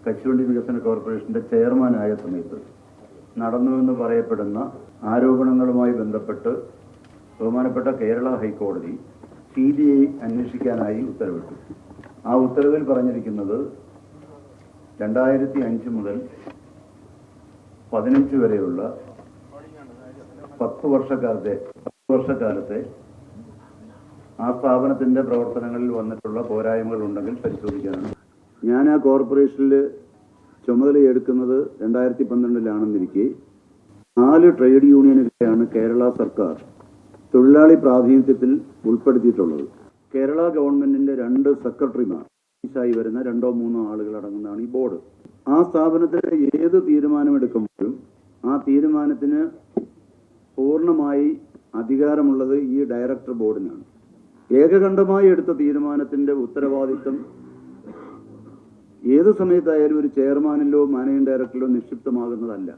കശുവണ്ടി വികസന കോർപ്പറേഷന്റെ ചെയർമാനായ സമയത്ത് നടന്നുവെന്ന് പറയപ്പെടുന്ന ആരോപണങ്ങളുമായി ബന്ധപ്പെട്ട് ബഹുമാനപ്പെട്ട കേരള ഹൈക്കോടതി CBI അന്വേഷിക്കാനായി ഉത്തരവിട്ടു. ആ ഉത്തരവിൽ പറഞ്ഞിരിക്കുന്നത് 2005 മുതൽ 15 വരെയുള്ള 10 വർഷക്കാലത്തെ ആ സ്ഥാപനത്തിന്റെ പ്രവർത്തനങ്ങളിൽ വന്നിട്ടുള്ള പോരായ്മകൾ ഉണ്ടെങ്കിൽ പരിശോധിക്കാനാണ്. ഞാൻ ആ കോർപ്പറേഷനിൽ ചുമതലയെടുക്കുന്നത് 2012 4 ട്രേഡ് യൂണിയനുകളെയാണ് കേരള സർക്കാർ തൊഴിലാളി പ്രാതിനിധ്യത്തിൽ ഉൾപ്പെടുത്തിയിട്ടുള്ളത്. കേരള ഗവൺമെന്റിന്റെ 2 സെക്രട്ടറിമാർ ആയി വരുന്ന 2-3 ആളുകൾ അടങ്ങുന്നതാണ് ഈ ബോർഡ്. ആ സ്ഥാപനത്തിന് ഏത് തീരുമാനമെടുക്കുമ്പോഴും ആ തീരുമാനത്തിന് പൂർണ്ണമായി അധികാരമുള്ളത് ഈ ഡയറക്ടർ ബോർഡിനാണ്. ഏകകണ്ഠമായി എടുത്ത തീരുമാനത്തിന്റെ ഉത്തരവാദിത്വം ഏത് സമയത്തായാലും ഒരു ചെയർമാനിലോ മാനേജിംഗ് ഡയറക്ടറിലോ നിക്ഷിപ്തമാകുന്നതല്ല.